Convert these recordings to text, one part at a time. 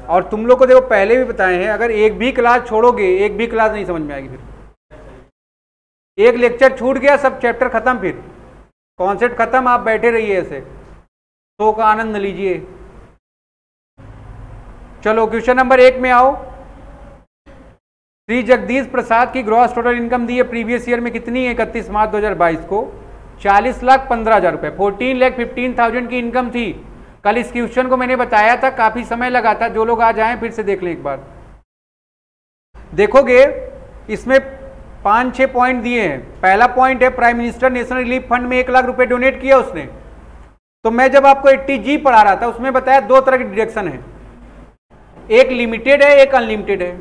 और तुम लोग को देखो पहले भी बताए हैं, अगर एक भी क्लास छोड़ोगे, एक भी क्लास नहीं समझ में आएगी। फिर एक लेक्चर छूट गया, सब चैप्टर खत्म, फिर कॉन्सेप्ट खत्म, आप बैठे रहिए ऐसे, शो का आनंद लीजिए। चलो क्वेश्चन नंबर 1 में आओ। श्री जगदीश प्रसाद की ग्रॉस टोटल इनकम दी है प्रीवियस ईयर में कितनी है? 31 मार्च 2022 को 40,15,000 रुपए, 14,15,000 की इनकम थी। कल इस क्वेश्चन को मैंने बताया था, काफी समय लगा था। जो लोग आज आए फिर से देख लें एक बार। देखोगे इसमें 5-6 पॉइंट दिए हैं। पहला पॉइंट है prime minister national relief fund में 1 लाख रुपए डोनेट किया उसने। तो मैं जब आपको 80G पढ़ा रहा था उसमें बताया 2 तरह की डिडक्शन है, एक लिमिटेड है, एक अनलिमिटेड है।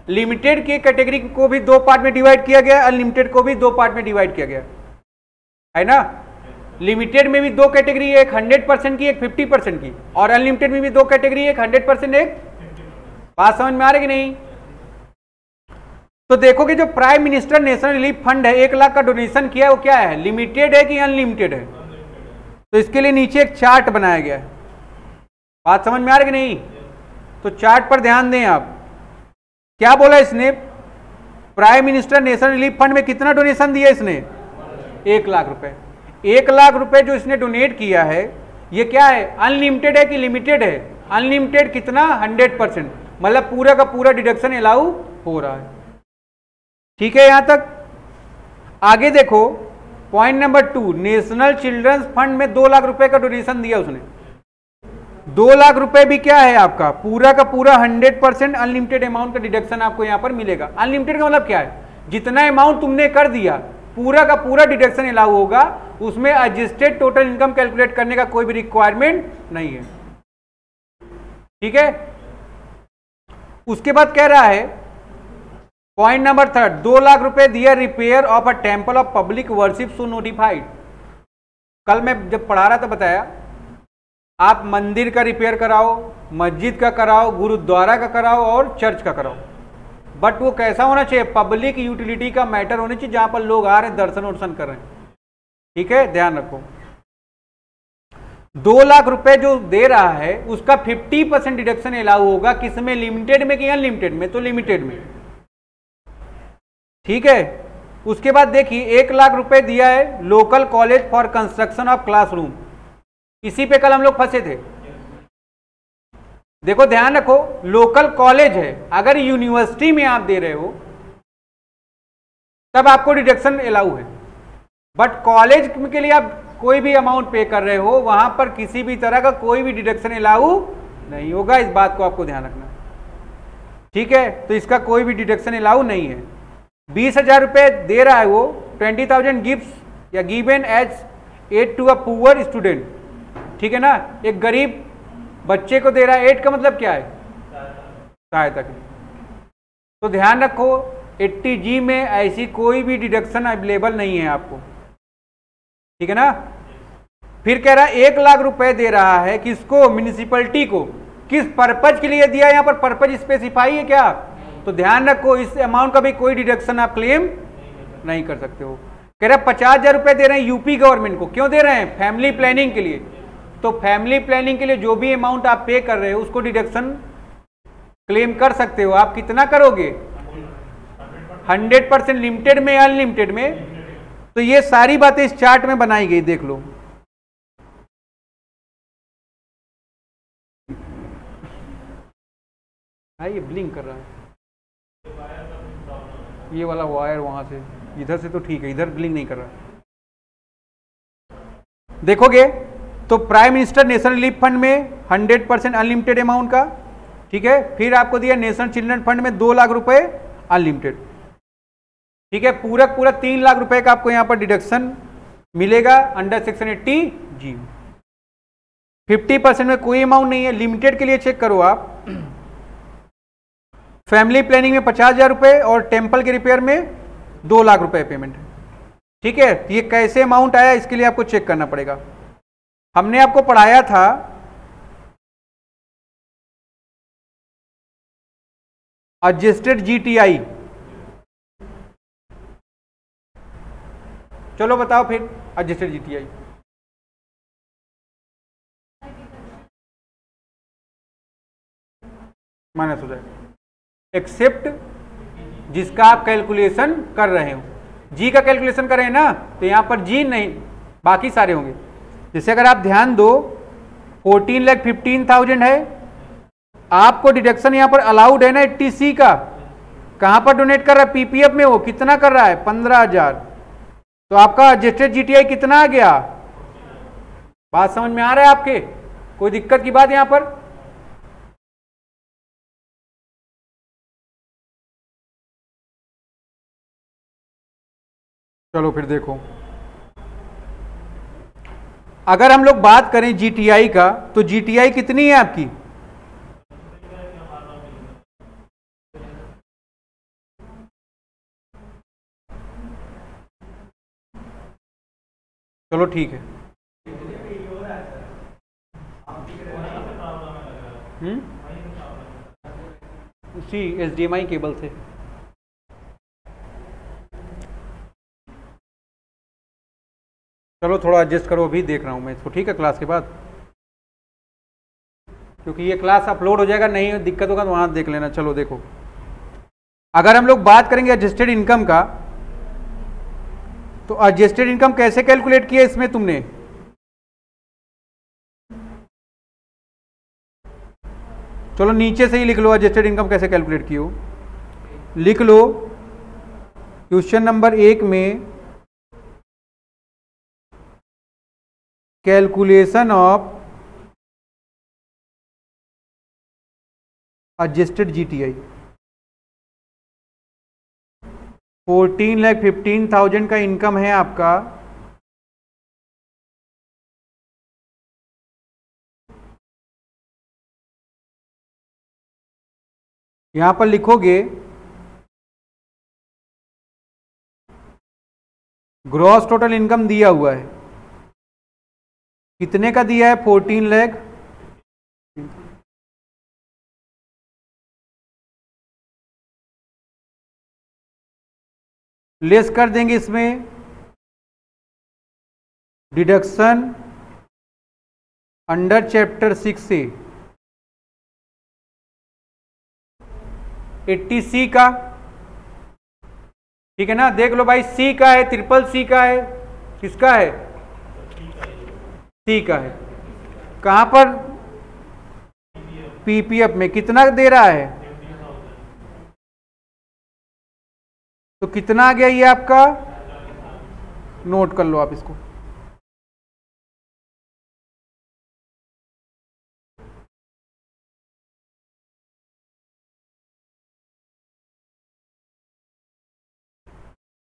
लिमिटेड की कैटेगरी को भी 2 पार्ट में डिवाइड किया गया, अनलिमिटेड को भी 2 पार्ट में डिवाइड किया गया है ना। लिमिटेड में भी 2 कैटेगरी, एक 100% की, एक 50% की, और अनलिमिटेड में भी 2 कैटेगरी, एक 100%, एक। बात समझ में आ रही कि नहीं? तो देखोगे जो prime minister national relief fund है 1 लाख का डोनेशन किया है, वो क्या है? लिमिटेड है कि अनलिमिटेड है? तो इसके लिए नीचे एक चार्ट बनाया गया है। बात समझ में आ रही कि नहीं? तो चार्ट पर ध्यान दें आप। क्या बोला इसने? Prime minister national relief fund में कितना डोनेशन दिया इसने? 1 लाख रुपए। 1 लाख रुपए जो इसने डोनेट किया है, ये क्या है? अनलिमिटेड है कि लिमिटेड है? अनलिमिटेड कितना? 100%, मतलब पूरा का पूरा डिडक्शन अलाउ हो रहा है। ठीक है यहां तक? आगे देखो point number 2, national children's fund में 2 लाख रुपए का डोनेशन दिया उसने। 2 लाख रुपए भी क्या है आपका? पूरा का पूरा 100% अनलिमिटेड अमाउंट का डिडक्शन आपको यहां पर मिलेगा। अनलिमिटेड का मतलब क्या है? जितना अमाउंट तुमने कर दिया पूरा का पूरा डिडक्शन अलाउ होगा, उसमें एडजस्टेड टोटल इनकम कैलकुलेट करने का कोई भी रिक्वायरमेंट नहीं है। ठीक है? उसके बाद कह रहा है पॉइंट नंबर 3, 2 लाख रुपए दिया repair of a temple of public worship so notified. कल मैं जब पढ़ा रहा था बताया, आप मंदिर का रिपेयर कराओ, मस्जिद का कराओ, गुरुद्वारा का कराओ और चर्च का कराओ, बट वो कैसा होना चाहिए? पब्लिक यूटिलिटी का मैटर होना चाहिए, जहां पर लोग आ रहे हैं, दर्शन वर्शन कर रहे हैं। ठीक है, ध्यान रखो। 2 लाख रुपए जो दे रहा है उसका 50% डिडक्शन अलाउ होगा। किसमें? लिमिटेड में कि अनलिमिटेड में? तो लिमिटेड में। ठीक है। उसके बाद देखिए 1 लाख रुपए दिया है local college for construction of classroom. इसी पे कल हम लोग फंसे थे। देखो ध्यान रखो, लोकल कॉलेज है, अगर यूनिवर्सिटी में आप दे रहे हो तब आपको डिडक्शन अलाउ है, बट कॉलेज के लिए आप कोई भी अमाउंट पे कर रहे हो, वहां पर किसी भी तरह का कोई भी डिडक्शन अलाउ नहीं होगा। इस बात को आपको ध्यान रखना। ठीक है, तो इसका कोई भी डिडक्शन अलाउ नहीं है। 20,000 रुपए दे रहा है वो, 20,000 गिफ्ट या given as aid to a poor student. ठीक है ना, एक गरीब बच्चे को दे रहा है। एड का मतलब क्या है? सहायता के। तो ध्यान रखो 80G में ऐसी कोई भी डिडक्शन अवेलेबल नहीं है आपको। ठीक है ना। फिर कह रहा है 1 लाख रुपए दे रहा है किसको? म्युनिसिपैलिटी को। किस पर्पज के लिए दिया? यहां पर पर्पज स्पेसिफाई है क्या? तो ध्यान रखो इस अमाउंट का भी कोई डिडक्शन आप क्लेम नहीं कर सकते हो। कह रहा है 50,000 रुपए दे रहे हैं यूपी गवर्नमेंट को। क्यों दे रहे हैं? फैमिली प्लानिंग के लिए। तो फैमिली प्लानिंग के लिए जो भी अमाउंट आप पे कर रहे हो उसको डिडक्शन क्लेम कर सकते हो। आप कितना करोगे? 100%। लिमिटेड में, अनलिमिटेड में। तो ये सारी बातें इस चार्ट में बनाई गई, देख लो। ये ब्लिंक कर रहा है, ये वाला वायर वहां से, इधर से तो ठीक है, इधर ब्लिंक नहीं कर रहा। देखोगे तो prime minister national relief fund में 100% अनलिमिटेड अमाउंट का। ठीक है। फिर आपको दिया नेशनल चिल्ड्रन फंड में 2 लाख रुपए अनलिमिटेड। ठीक है, पूरा 3 लाख रुपए का आपको यहां पर डिडक्शन मिलेगा अंडर सेक्शन 80G। 50% में कोई अमाउंट नहीं है। लिमिटेड के लिए चेक करो आप, फैमिली प्लानिंग में 50,000 रुपए और टेम्पल के रिपेयर में 2 लाख रुपए पेमेंट है। ठीक है, ये कैसे अमाउंट आया इसके लिए आपको चेक करना पड़ेगा। हमने आपको पढ़ाया था एडजस्टेड GTI। चलो बताओ फिर एडजस्टेड GTI। माइनस हो जाएगा, एक्सेप्ट जिसका आप कैलकुलेशन कर रहे हो। जी का कैलकुलेशन कर रहे हैं ना, तो यहाँ पर जी नहीं, बाकी सारे होंगे। जैसे अगर आप ध्यान दो 14,15,000 है, आपको डिडक्शन यहाँ पर अलाउड है ना 80C का, कहाँ पर डोनेट कर रहा है, पीपीएफ में। वो कितना कर रहा है, 15,000। तो आपका एडजस्टेड जीटीआई कितना आ गया? बात समझ में आ रहा है आपके? कोई दिक्कत की बात यहां पर? चलो फिर देखो, अगर हम लोग बात करें जीटीआई का, तो जीटीआई कितनी है आपकी? चलो ठीक है। उसी एचडीएमआई केबल से। चलो थोड़ा एडजस्ट करो, अभी देख रहा हूं मैं इसको, ठीक है, क्लास के बाद, क्योंकि ये क्लास अपलोड हो जाएगा, नहीं दिक्कत होगा तो वहां देख लेना। चलो देखो, अगर हम लोग बात करेंगे एडजस्टेड इनकम का, तो एडजस्टेड इनकम कैसे कैलकुलेट किया इसमें तुमने? चलो नीचे से ही लिख लो, एडजस्टेड इनकम कैसे कैलकुलेट की हो, लिख लो। क्वेश्चन नंबर 1 में कैलकुलेशन ऑफ एडजस्टेड जीटीआई 14,15,000 का इनकम है आपका, यहां पर लिखोगे ग्रॉस टोटल इनकम दिया हुआ है, कितने का दिया है? 14 लाख। लेस कर देंगे इसमें डिडक्शन अंडर चैप्टर 6 से 80C का, ठीक है ना? देख लो भाई, सी का है, ट्रिपल सी का है, किसका है? सी का है। कहां पर? पीपीएफ में। कितना दे रहा है? तो कितना आ गया ये आपका? नोट कर लो आप इसको।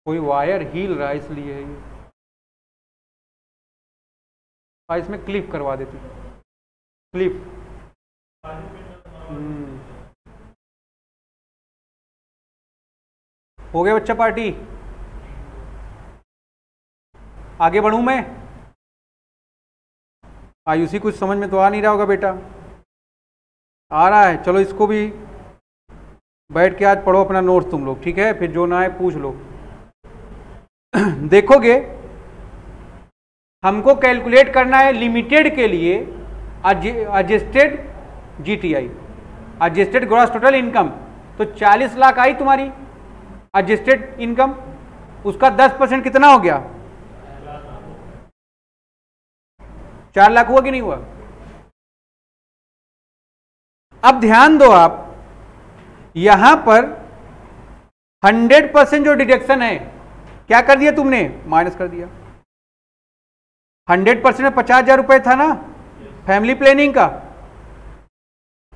कोई वायर हिल रहा है इसलिए है ये, इसमें क्लिप करवा देती, क्लिप। हो गया बच्चा पार्टी? आगे बढ़ूं मैं? आयुषी कुछ समझ में तो आ नहीं रहा होगा बेटा? आ रहा है? चलो इसको भी बैठ के आज पढ़ो अपना नोट्स तुम लोग, ठीक है? फिर जो ना आए पूछ लो। देखोगे, हमको कैलकुलेट करना है लिमिटेड के लिए adjusted GTI, adjusted gross total income. तो 40 लाख आई तुम्हारी एडजस्टेड इनकम, उसका 10% कितना हो गया? 4 लाख हुआ कि नहीं हुआ? अब ध्यान दो आप, यहां पर 100% जो डिडक्शन है, क्या कर दिया तुमने? माइनस कर दिया। 100% में 50,000 रुपए था ना फैमिली प्लानिंग का।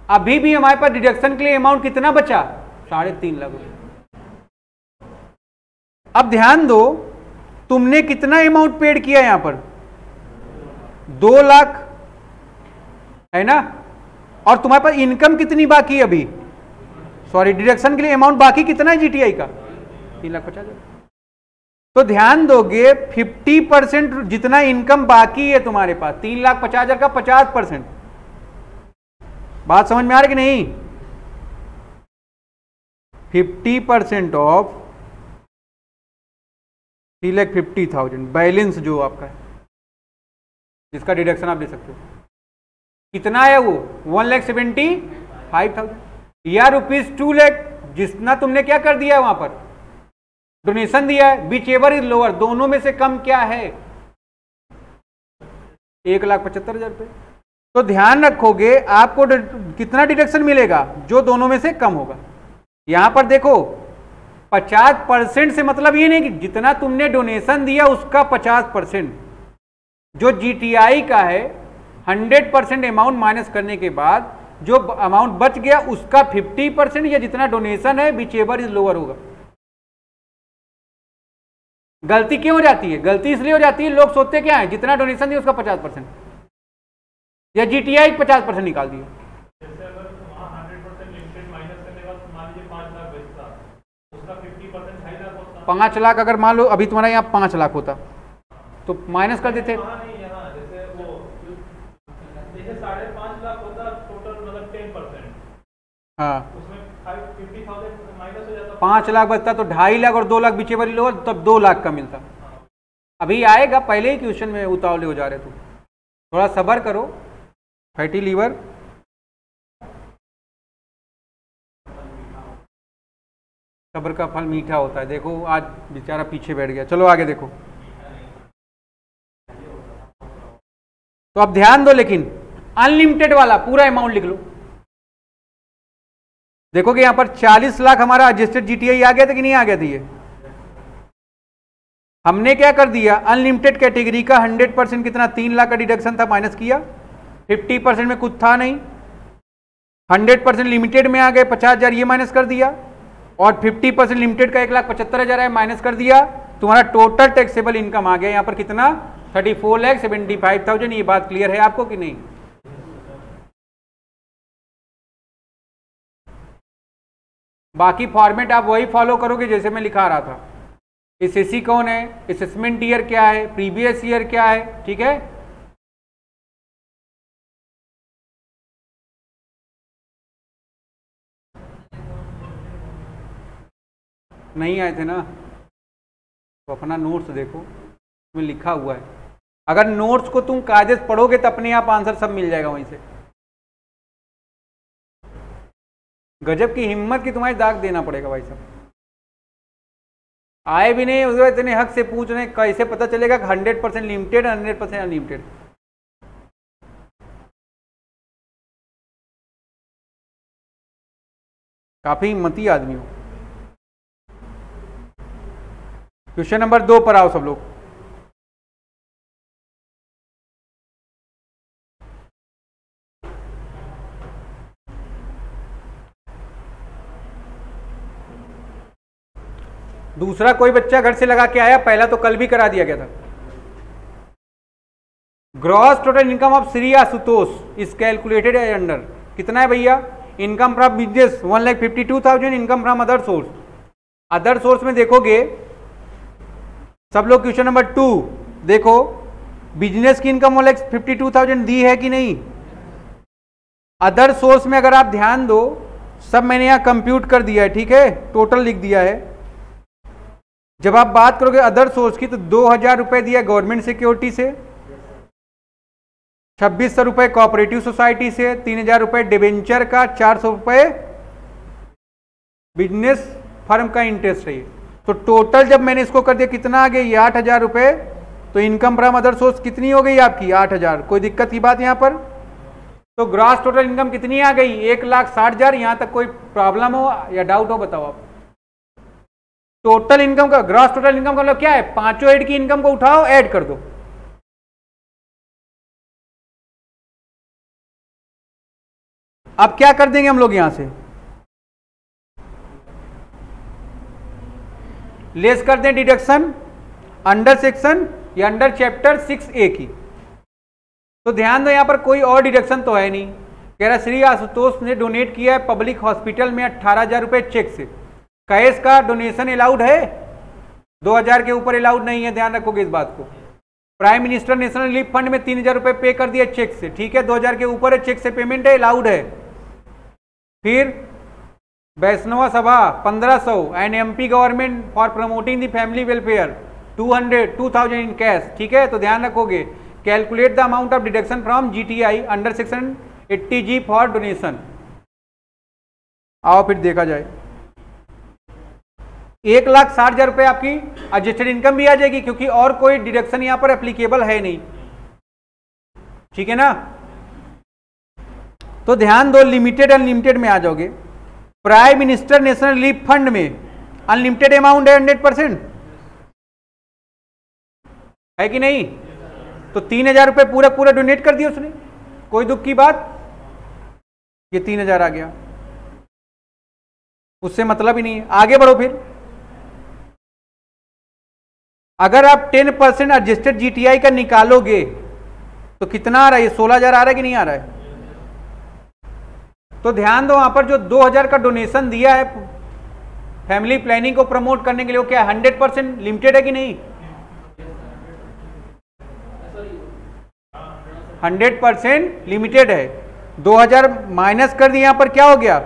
अभी भी हमारे पास डिडक्शन के लिए अमाउंट कितना बचा? 3.5 लाख रुपए। अब ध्यान दो, तुमने कितना अमाउंट पेड किया यहां पर? 2 लाख है ना? और तुम्हारे पास इनकम कितनी बाकी है अभी? सॉरी, डिडक्शन के लिए अमाउंट बाकी कितना है जीटीआई का? 3,50,000। तो ध्यान दोगे 50% जितना इनकम बाकी है तुम्हारे पास, 3,50,000 का 50%। बात समझ में आ रही कि नहीं? 50% ऑफ 3,50,000 बैलेंस जो आपका है, जिसका डिडक्शन आप दे सकते हो, कितना है वो? 1,75,000। या ₹2 लाख जितना तुमने क्या कर दिया है वहां पर डोनेशन दिया है, विच एवर इज लोअर, दोनों में से कम क्या है? 1,75,000 रुपए। तो ध्यान रखोगे आपको कितना डिडक्शन मिलेगा? जो दोनों में से कम होगा। यहां पर देखो 50% से मतलब ये नहीं कि जितना तुमने डोनेशन दिया उसका 50%, जो जीटीआई का है 100% अमाउंट माइनस करने के बाद जो अमाउंट बच गया उसका 50% या जितना डोनेशन है विच एवर इज लोअर होगा। गलती क्यों हो जाती है? गलती इसलिए हो जाती है, लोग सोचते क्या है जितना डोनेशन दिया उसका 50% या जीटीआई 50% निकाल दिया। जैसे अगर वहां 100% लिमिटेड माइनस करने के बाद मान लीजिए 5 लाख बचता, उसका 50% 2.5 लाख होता। 5 लाख अगर मान लो अभी तुम्हारा यहाँ 5 लाख होता तो माइनस कर देते। नहीं, यहाँ जैसे वो जैसे 5.5 लाख होता टोटल, मतलब 10%। हाँ, उसमें 50,000 माइनस हो जाता। 5 लाख बचता तो 2.5 लाख और 2 लाख बीचे वाली लो तब 2 लाख का मिलता। अभी आएगा, पहले ही क्वेश्चन में उतावले हो जा रहे थे। थोड़ा सब्र करो। फैटी लीवर सब्र का फल मीठा होता है। देखो आज बेचारा पीछे बैठ गया। चलो आगे देखो। तो अब ध्यान दो, लेकिन अनलिमिटेड वाला पूरा अमाउंट लिख लो। देखोगे यहां पर 40 लाख हमारा एडजस्टेड जीटीआई आ गया था कि नहीं आ गया था? ये हमने क्या कर दिया, अनलिमिटेड कैटेगरी का 100% कितना 3 लाख का डिडक्शन था, माइनस किया। 50% में कुछ था नहीं, 100% लिमिटेड में आ गए 50,000, ये माइनस कर दिया। और 50% लिमिटेड का 1,75,000 है, माइनस कर दिया। तुम्हारा टोटल टैक्सेबल इनकम आ गया यहां पर कितना, 34,75,000। ये बात क्लियर है आपको कि नहीं? बाकी फॉर्मेट आप वही फॉलो करोगे जैसे मैं लिखा रहा था। एसएससी कौन है, असेसमेंट ईयर क्या है, प्रीवियस ईयर क्या है, ठीक है। नहीं आए थे ना, तो अपना नोट्स देखो, उसमें लिखा हुआ है। अगर नोट्स को तुम कायदे से पढ़ोगे तो अपने आप आंसर सब मिल जाएगा वहीं से। गजब की हिम्मत की तुम्हारी दाग देना पड़ेगा भाई साहब। आए भी नहीं उसके बाद इतने हक से पूछ रहे, कैसे पता चलेगा कि 100% लिमिटेड 100% अनलिमिटेड? काफी हिम्मती आदमी हो। क्वेश्चन नंबर 2 पर आओ सब लोग। दूसरा कोई बच्चा घर से लगा के आया, पहला तो कल भी करा दिया गया था। Gross total income of Shri Ashutosh is calculated as under. कितना है भैया? Income from business 1,52,000, income from other source. Other source में देखोगे सब लोग, क्वेश्चन नंबर 2 देखो, बिजनेस की इनकम 1,52,000 दी है कि नहीं? अदर सोर्स में अगर आप ध्यान दो, सब मैंने यहां कंप्यूट कर दिया है, ठीक है, टोटल लिख दिया है। जब आप बात करोगे अदर सोर्स की तो 2,000 रुपए दिया गवर्नमेंट सिक्योरिटी से, 2,600 रुपए कोऑपरेटिव सोसाइटी से, 3,000 रुपए डिवेंचर का, 400 रुपए बिजनेस फर्म का इंटरेस्ट है। तो टोटल जब मैंने इसको कर दिया कितना आ गया, ये 8,000 रुपए। तो इनकम फ्रॉम अदर सोर्स कितनी हो गई आपकी? 8,000। कोई दिक्कत की बात यहां पर? तो ग्रॉस टोटल इनकम कितनी आ गई? 1,60,000। यहां तक कोई प्रॉब्लम हो या डाउट हो बताओ आप? टोटल इनकम का, ग्रॉस टोटल इनकम का मतलब क्या है? पांचों हेड की इनकम को उठाओ, ऐड कर दो। अब क्या कर देंगे हम लोग यहां से, लेस कर दें डिडक्शन अंडर सेक्शन या अंडर चैप्टर 6A की। तो ध्यान दो, यहां पर कोई और डिडक्शन तो है नहीं। कह रहा श्री आशुतोष ने डोनेट किया है पब्लिक हॉस्पिटल में 18,000 रुपए चेक से। कैश का डोनेशन अलाउड है, 2,000 के ऊपर अलाउड नहीं है, ध्यान रखोगे इस बात को। Prime minister national relief fund में 3,000 रुपए पे कर दिया चेक से, ठीक है, 2,000 के ऊपर है, चेक से पेमेंट है, अलाउड है। फिर वैष्णवा सभा 1,500 and MP government for promoting the family welfare 2,000 in cash, ठीक है। तो ध्यान रखोगे, calculate the amount of deduction from GTI under section 80G for donation. आओ फिर देखा जाए। 1,60,000 रुपए आपकी एडजस्टेड इनकम भी आ जाएगी, क्योंकि और कोई डिडक्शन यहां पर एप्लीकेबल है नहीं। ठीक है ना। तो ध्यान दो, लिमिटेड अनलिमिटेड में आ जाओगे। Prime minister national relief fund में अनलिमिटेड अमाउंट है 100%, है कि नहीं? तो 3,000 रुपए पूरा पूरा डोनेट कर दिया उसने, कोई दुख की बात। ये 3,000 आ गया, उससे मतलब ही नहीं है। आगे बढ़ो फिर। अगर आप 10% एडजस्टेड जीटीआई का निकालोगे तो कितना आ रहा है? ये 16,000 आ रहा है कि नहीं आ रहा है? तो ध्यान दो, वहां पर जो 2,000 का डोनेशन दिया है फैमिली प्लानिंग को प्रमोट करने के लिए, वो क्या 100% लिमिटेड है कि नहीं? 100% लिमिटेड है। 2,000 माइनस कर दिए, यहां पर क्या हो गया?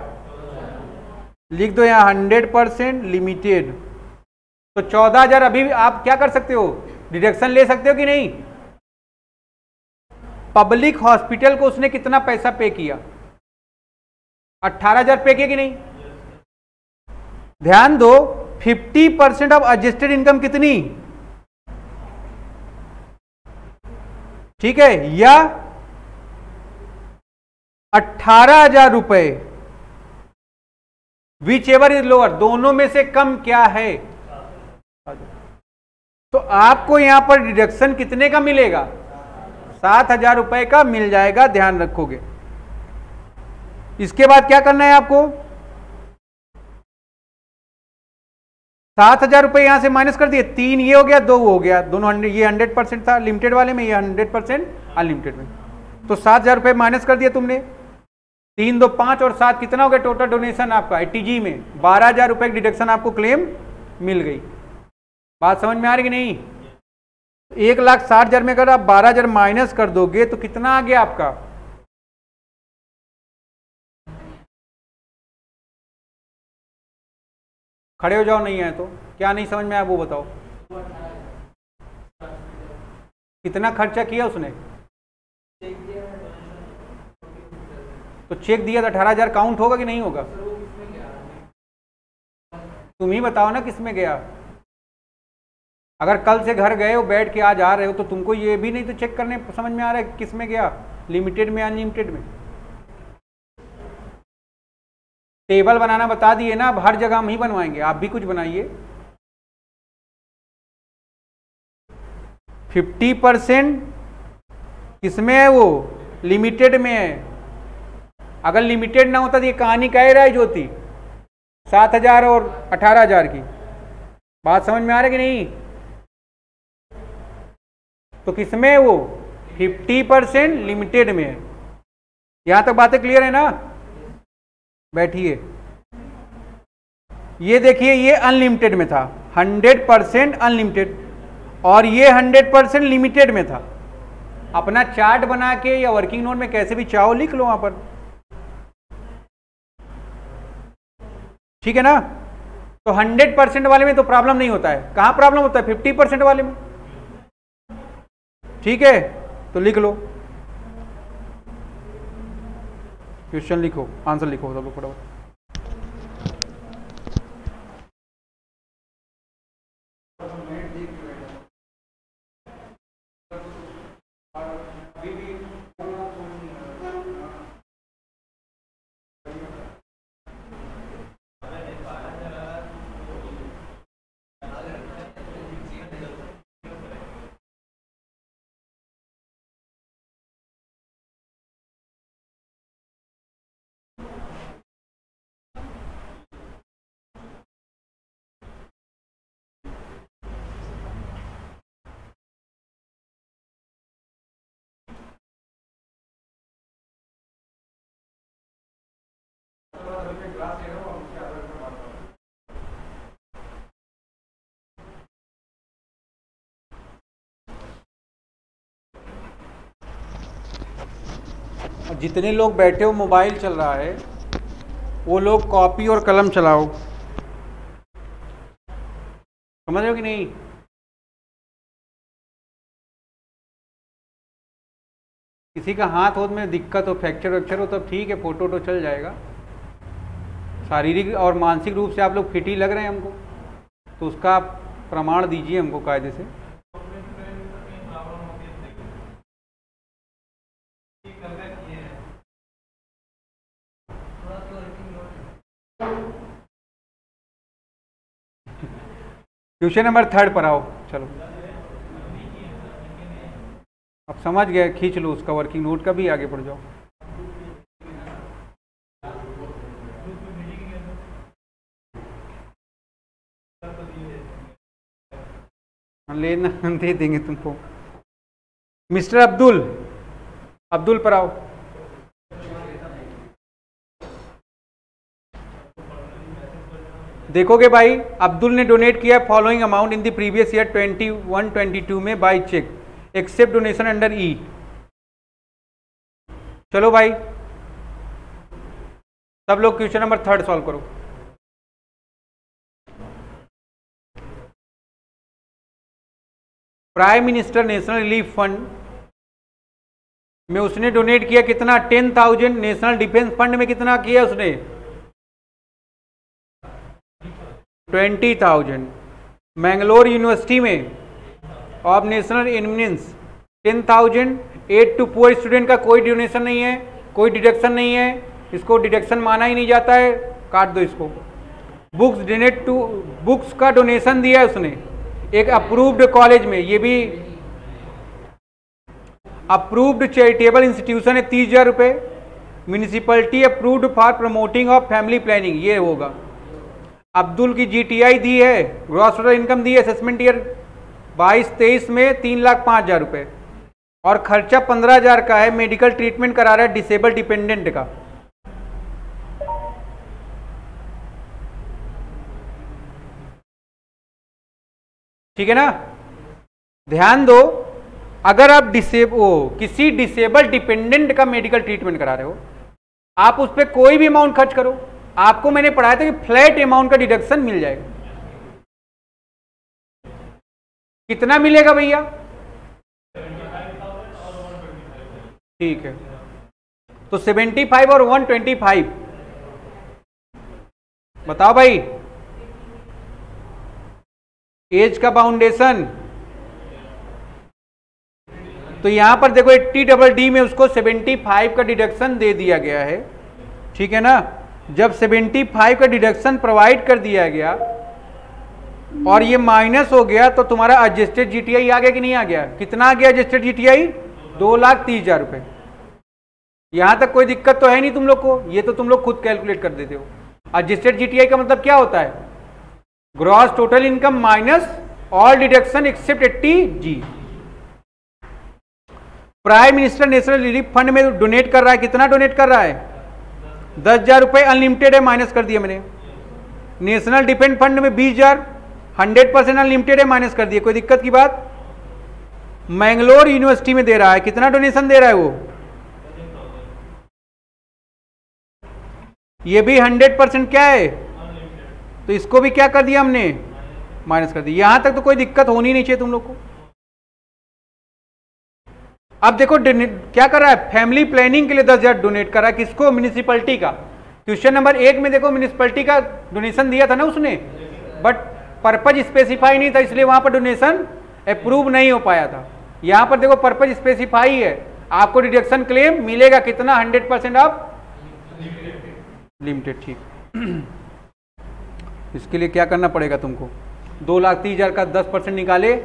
लिख दो यहां 100% लिमिटेड। तो 14,000 अभी आप क्या कर सकते हो? डिडक्शन ले सकते हो कि नहीं? पब्लिक हॉस्पिटल को उसने कितना पैसा पे किया? 18,000 पे किया कि नहीं? ध्यान दो, 50% ऑफ एडजस्टेड इनकम कितनी? ठीक है, या 18,000 रुपए, विच एवर इज लोअर, दोनों में से कम क्या है? तो आपको यहां पर डिडक्शन कितने का मिलेगा? 7,000 रुपए का मिल जाएगा, ध्यान रखोगे। इसके बाद क्या करना है आपको? 7,000 रुपए यहां से माइनस कर दिए, 3 ये हो गया, 2 हो गया, दोनों ये 100% था लिमिटेड वाले में, ये 100% अनलिमिटेड में। तो 7,000 रुपए माइनस कर दिया तुमने, 3 2 5 और 7 कितना हो गया टोटल डोनेशन आपका एटीजी में? 12,000 रुपए की डिडक्शन आपको क्लेम मिल गई। बात समझ में आ रही कि नहीं? 1,60,000 में अगर आप 12,000 माइनस कर दोगे तो कितना आ गया आपका? खड़े हो जाओ, नहीं है तो क्या नहीं समझ में आया वो बताओ। कितना खर्चा किया उसने? तो चेक दिया था 18,000, काउंट होगा कि नहीं होगा? तुम ही बताओ ना किस में गया। अगर कल से घर गए हो, बैठ के आज आ रहे हो, तो तुमको ये भी नहीं तो चेक करने समझ में आ रहा है किस में गया, लिमिटेड में अनलिमिटेड में। टेबल बनाना बता दिए ना, अब हर जगह हम ही बनवाएंगे, आप भी कुछ बनाइए। 50% किसमें है? वो लिमिटेड में है। अगर लिमिटेड ना होता तो ये कहानी कह रहा है जो थी 7,000 और 18,000 की। बात समझ में आ रहा है कि नहीं? तो किसमें है वो? 50% लिमिटेड में है। यहां तक बातें क्लियर है ना? बैठिए। ये देखिए, ये अनलिमिटेड में था, 100% अनलिमिटेड, और ये 100% लिमिटेड में था। अपना चार्ट बना के या वर्किंग नोट में कैसे भी चाहो लिख लो वहां पर, ठीक है ना? तो 100% वाले में तो प्रॉब्लम नहीं होता है। कहां प्रॉब्लम होता है? 50% वाले में। ठीक है, तो लिख लो, क्वेश्चन लिखो, आंसर लिखो सब लोग फटाफट। जितने लोग बैठे हो मोबाइल चल रहा है, वो लोग कॉपी और कलम चलाओ। समझ रहे हो कि नहीं? किसी का हाथ होत में दिक्कत हो, फ्रैक्चर वैक्चर हो, तब ठीक है, फोटो तो चल जाएगा। शारीरिक और मानसिक रूप से आप लोग फिट ही लग रहे हैं हमको, तो उसका प्रमाण दीजिए हमको कायदे से। क्वेश्चन नंबर 3 पर आओ। चलो अब समझ गए, खींच लो उसका वर्किंग नोट का भी, आगे बढ़ जाओ। लेना दे देंगे तुमको। मिस्टर अब्दुल पर आओ। देखोगे भाई, अब्दुल ने डोनेट किया following amount in the previous year 21-22 में by cheque except donation under E. चलो भाई सब लोग क्वेश्चन नंबर 3 सॉल्व करो। Prime minister national relief fund में उसने डोनेट किया कितना? 10,000। नेशनल डिफेंस फंड में कितना किया उसने? 20,000। मैंगलोर यूनिवर्सिटी में of national eminence 10,000। Aid to poor student का कोई डोनेशन नहीं है, कोई डिडक्शन नहीं है, इसको डिडक्शन माना ही नहीं जाता है, काट दो इसको। बुक्स डोनेट टू, बुक्स का डोनेशन दिया है उसने एक अप्रूव्ड कॉलेज में, ये भी अप्रूव्ड चैरिटेबल इंस्टीट्यूशन है, 30,000 रुपये। Municipality approved for promoting of family planning, ये होगा। अब्दुल की जीटीआई दी है, ग्रॉस टोटल इनकम दी है असेसमेंट ईयर 22-23 में 3,05,000 रुपये, और खर्चा 15,000 का है। मेडिकल ट्रीटमेंट करा रहा है डिसेबल डिपेंडेंट का। ठीक है ना? ध्यान दो, अगर आप किसी डिसेबल डिपेंडेंट का मेडिकल ट्रीटमेंट करा रहे हो, आप उस पर कोई भी अमाउंट खर्च करो, आपको मैंने पढ़ाया था कि फ्लैट अमाउंट का डिडक्शन मिल जाएगा। कितना मिलेगा भैया? ठीक है, तो 75 और 125 बताओ भाई। एज का बाउंडेशन, तो यहां पर देखो 80DD में उसको 75 का डिडक्शन दे दिया गया है। ठीक है ना? जब 75 का डिडक्शन प्रोवाइड कर दिया गया और ये माइनस हो गया, तो तुम्हारा एडजस्टेड जीटीआई आ गया कि नहीं आ गया? कितना आ गया एडजस्टेड जीटीआई? 2,30,000 रुपए। यहां तक कोई दिक्कत तो है नहीं तुम लोग को, ये तो तुम लोग खुद कैलकुलेट कर देते हो। एडजस्टेड जीटीआई का मतलब क्या होता है? Gross total income minus all deduction except 80G। Prime minister national relief fund में डोनेट कर रहा है, कितना डोनेट कर रहा है? 10,000 रुपए अनलिमिटेड है, माइनस कर दिया मैंने। नेशनल डिफेंस फंड में 20,000, 100% अनलिमिटेड है, माइनस कर दिया, कोई दिक्कत की बात? मैंगलोर यूनिवर्सिटी में दे रहा है, कितना डोनेशन दे रहा है वो? ये भी 100% क्या है, तो इसको भी क्या कर दिया हमने? माइनस कर दिया। यहां तक तो कोई दिक्कत होनी नहीं चाहिए तुम लोग को। अब देखो क्या कर रहा है, फैमिली प्लानिंग के लिए 10,000 डोनेट कर रहा है, किसको? म्यूनिसिपैलिटी का। क्वेश्चन नंबर 1 में देखो म्यूनिसिपैलिटी का डोनेशन दिया था ना उसने, बट पर्पज स्पेसिफाई नहीं था, इसलिए वहां पर डोनेशन अप्रूव नहीं हो पाया था। यहां पर देखो पर्पज स्पेसिफाई है, आपको डिडक्शन क्लेम मिलेगा कितना? 100% ऑफ लिमिटेड। ठीक, इसके लिए क्या करना पड़ेगा तुमको? 2,30,000 का 10% निकाले,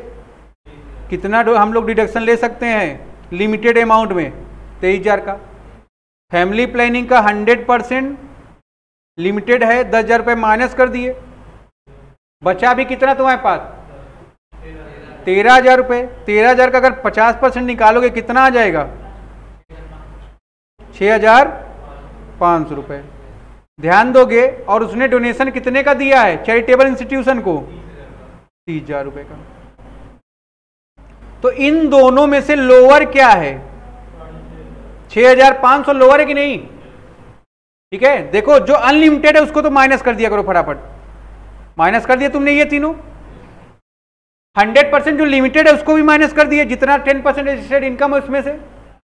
कितना हम लोग डिडक्शन ले सकते हैं लिमिटेड अमाउंट में? 23,000 का। फैमिली प्लानिंग का 100% लिमिटेड है, 10,000 रुपये माइनस कर दिए, बचा भी कितना तुम्हारे पास? 13,000 रुपये। 13,000 का अगर 50% निकालोगे कितना आ जाएगा? 6,500 रुपये। ध्यान दोगे, और उसने डोनेशन कितने का दिया है चैरिटेबल इंस्टीट्यूशन को? 30,000 रुपये का। तो इन दोनों में से लोअर क्या है? 6,500 लोअर है कि नहीं? ठीक है, देखो जो अनलिमिटेड है उसको तो माइनस कर दिया करो फटाफट। माइनस कर दिया तुमने ये तीनों। 100% जो लिमिटेड है उसको भी माइनस कर दिया, जितना 10% रजिस्टर्ड इनकम है उसमें से।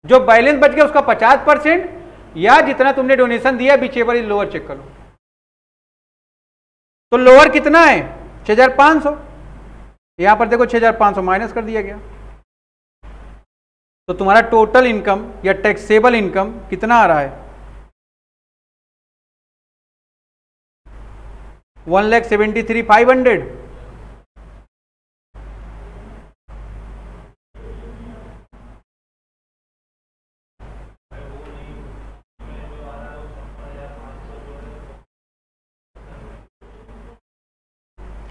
जो बैलेंस बच गया उसका 50%, या जितना तुमने डोनेशन दिया बीच एवर इज लोअर चेक कर लो। तो लोअर कितना है 6500, यहां पर देखो 6500 माइनस कर दिया गया, तो तुम्हारा टोटल इनकम या टैक्सेबल इनकम कितना आ रहा है 1,73,500।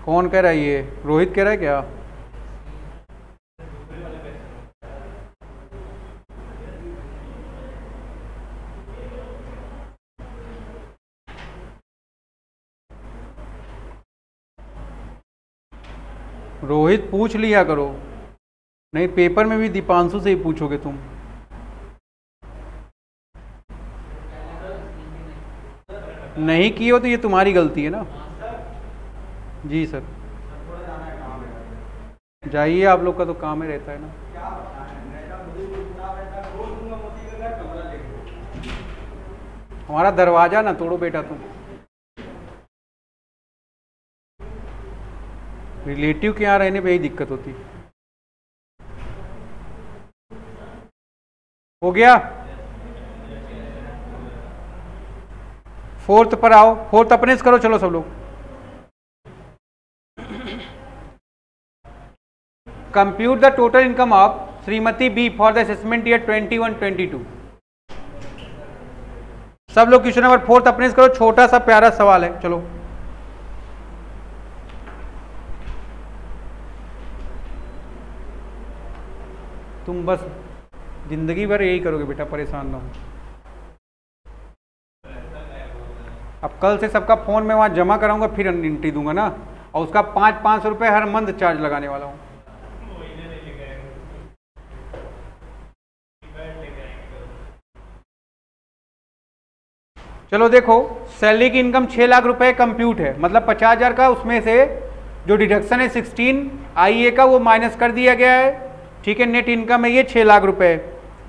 कौन कह रहा है ये, रोहित कह रहा है क्या? रोहित पूछ लिया करो, नहीं पेपर में भी दीपांशु से ही पूछोगे तुम। नहीं किए हो तो ये तुम्हारी गलती है ना। जी सर, जाइए, आप लोग का तो काम ही रहता है ना। हमारा दरवाजा ना तोड़ो बेटा तुम। रिलेटिव के यहाँ रहने पे यही दिक्कत होती। हो गया, फोर्थ पर आओ, फोर्थ अपने से करो, चलो सब लोग। Compute the total income of Shrimati B for the assessment year 21-22। सब लोग क्वेश्चन नंबर फोर्थ अपने से करो, छोटा सा प्यारा सवाल है, चलो। तुम बस जिंदगी भर यही करोगे बेटा, परेशान ना हो। अब कल से सबका फोन में वहां जमा कराऊंगा, फिर एंट्री दूंगा ना, और उसका 500 रुपए हर मंथ चार्ज लगाने वाला हूं। चलो देखो, सैलरी की इनकम 6 लाख रुपए कंप्यूट है, मतलब 50,000 का, उसमें से जो डिडक्शन है 16 आईए का वो माइनस कर दिया गया है, ठीक है। नेट इनकम है ये 6 लाख रुपए।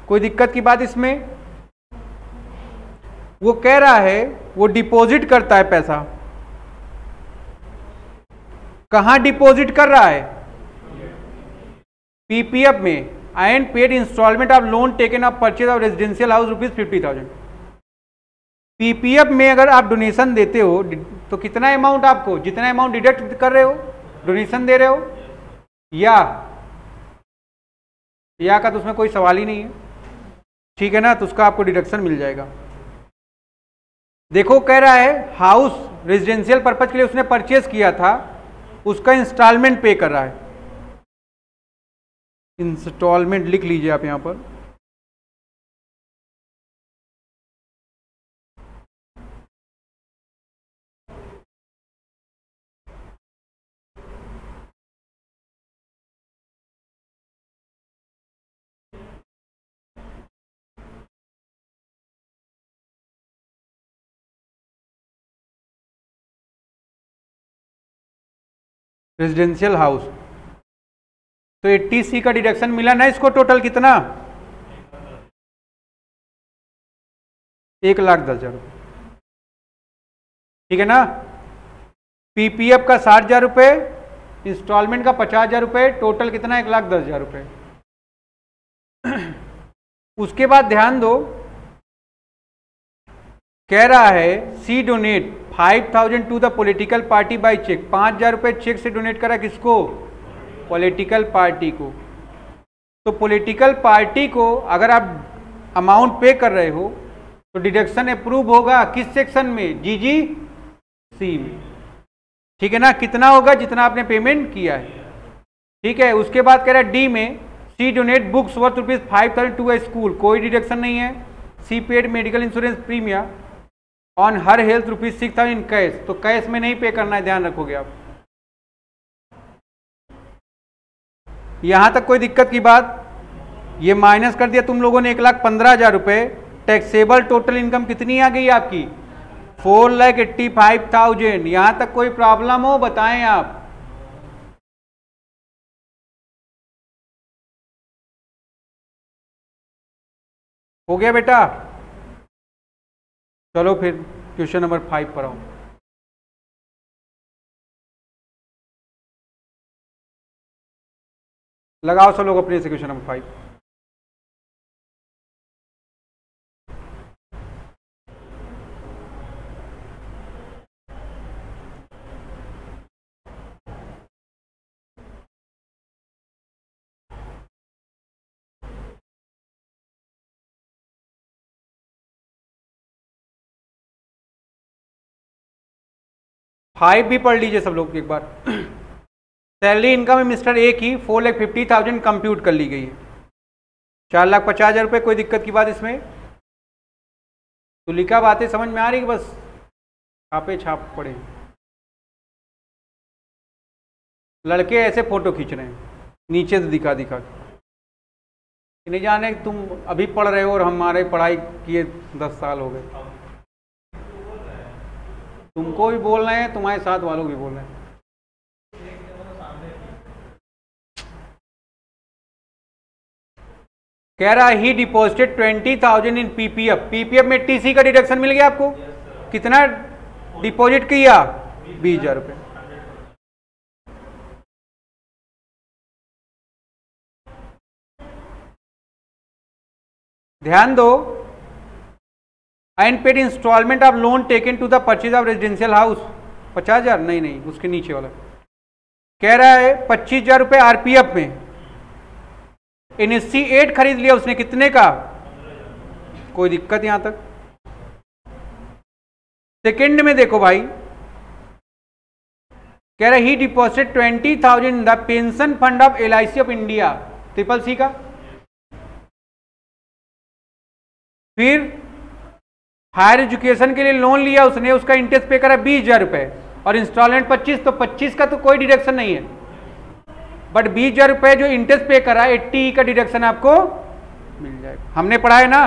कोई दिक्कत की बात इसमें? वो कह रहा है वो डिपॉजिट करता है पैसा। कहां डिपॉजिट कर रहा है? पीपीएफ में। And paid instalment of loan taken of purchase of residential house ₹50,000। PPF में अगर आप डोनेशन देते हो तो कितना अमाउंट, आपको जितना अमाउंट डिडक्ट कर रहे हो, डोनेशन दे रहे हो, या का तो उसमें कोई सवाल ही नहीं है, ठीक है ना, तो उसका आपको डिडक्शन मिल जाएगा। देखो कह रहा है हाउस रेजिडेंशियल पर्पज के लिए उसने परचेज किया था, उसका इंस्टॉलमेंट पे कर रहा है। इंस्टॉलमेंट लिख लीजिए आप यहां पर। रेजिडेंशियल हाउस, तो 80C का डिडक्शन मिला ना इसको, टोटल कितना 1,10,000 रुपये, ठीक है ना। पीपीएफ का 60,000 रुपये, इंस्टॉलमेंट का 50,000 रुपये, टोटल कितना 1,10,000 रुपये। उसके बाद ध्यान दो, कह रहा है C donate 5,000 to the political party by cheque. 5,000 रुपये चेक से डोनेट करा, किसको? पॉलिटिकल पार्टी को। तो पॉलिटिकल पार्टी को अगर आप अमाउंट पे कर रहे हो तो डिडक्शन अप्रूव होगा किस सेक्शन में? जीजीसी में, ठीक है ना। कितना होगा? जितना आपने पेमेंट किया है, ठीक है। उसके बाद कह रहा है डी में C donate books worth ₹5,000 to a school, कोई डिडक्शन नहीं है। C paid medical insurance premium on her health ₹6,000 in cash, तो कैश में नहीं पे करना है, ध्यान रखोगे आप। यहां तक कोई दिक्कत की बात? ये माइनस कर दिया तुम लोगों ने 1,15,000 रुपए। टैक्सेबल टोटल इनकम कितनी आ गई आपकी? 4,85,000। यहां तक कोई प्रॉब्लम हो बताएं आप। हो गया बेटा? चलो फिर क्वेश्चन नंबर 5 पर आओ। लगाओ सब लोग अपने से क्वेश्चन नंबर 5। फाइव भी पढ़ लीजिए सब लोग एक बार। सैलरी इनकम में मिस्टर ए की 4,50,000 कंप्यूट कर ली गई है, 4,50,000 रुपये। कोई दिक्कत की बात इसमें? तो लिखा बातें समझ में आ रही है, बस छापे छाप पड़े। लड़के ऐसे फोटो खींच रहे हैं नीचे से दिखा दिखा के, नहीं जाने तुम अभी पढ़ रहे हो और हमारे पढ़ाई किए 10 साल हो गए। तुमको भी बोल रहे हैं, तुम्हारे साथ वालों भी बोल रहे हैं। कह रहा ही डिपॉजिटेड 20,000 इन पीपीएफ। पीपीएफ में टीसी का डिडक्शन मिल गया आपको। कितना डिपॉजिट किया? 20,000 रुपये। ध्यान दो, unpaid instalment of loan taken to the purchase of residential house 50,000, नहीं उसके नीचे वाला कह रहा है 25,000 रुपये आरपीएफ में। NSC 8 खरीद लिया उसने, कितने का? कोई दिक्कत यहां तक? सेकंड में देखो भाई, कह रहा है ही deposited 20,000 in the pension fund of LIC of India, CCC का। फिर हायर एजुकेशन के लिए लोन लिया उसने, उसका इंटरेस्ट पे करा 20,000 रुपये और इंस्टॉलमेंट 25, तो 25 का तो कोई डिडक्शन नहीं है, बट 20,000 रुपये जो इंटरेस्ट पे करा 80 का डिडक्शन आपको मिल जाएगा। हमने पढ़ा है ना,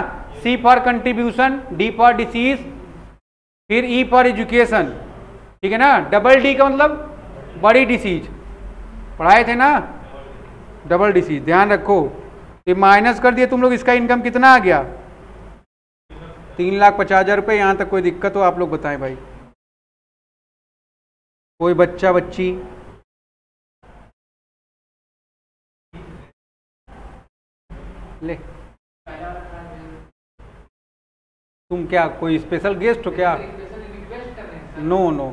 C for contribution, D for disease, फिर E फॉर एजुकेशन, ठीक है ना। डबल D का मतलब बड़ी डिसीज, पढ़ाए थे ना, डबल डिसीज। ध्यान रखो, ये माइनस कर दिए तुम लोग, इसका इनकम कितना आ गया? 3,50,000 रुपये। यहां तक कोई दिक्कत हो आप लोग बताएं भाई। कोई बच्चा बच्ची? ले, तुम क्या कोई स्पेशल गेस्ट हो क्या? नो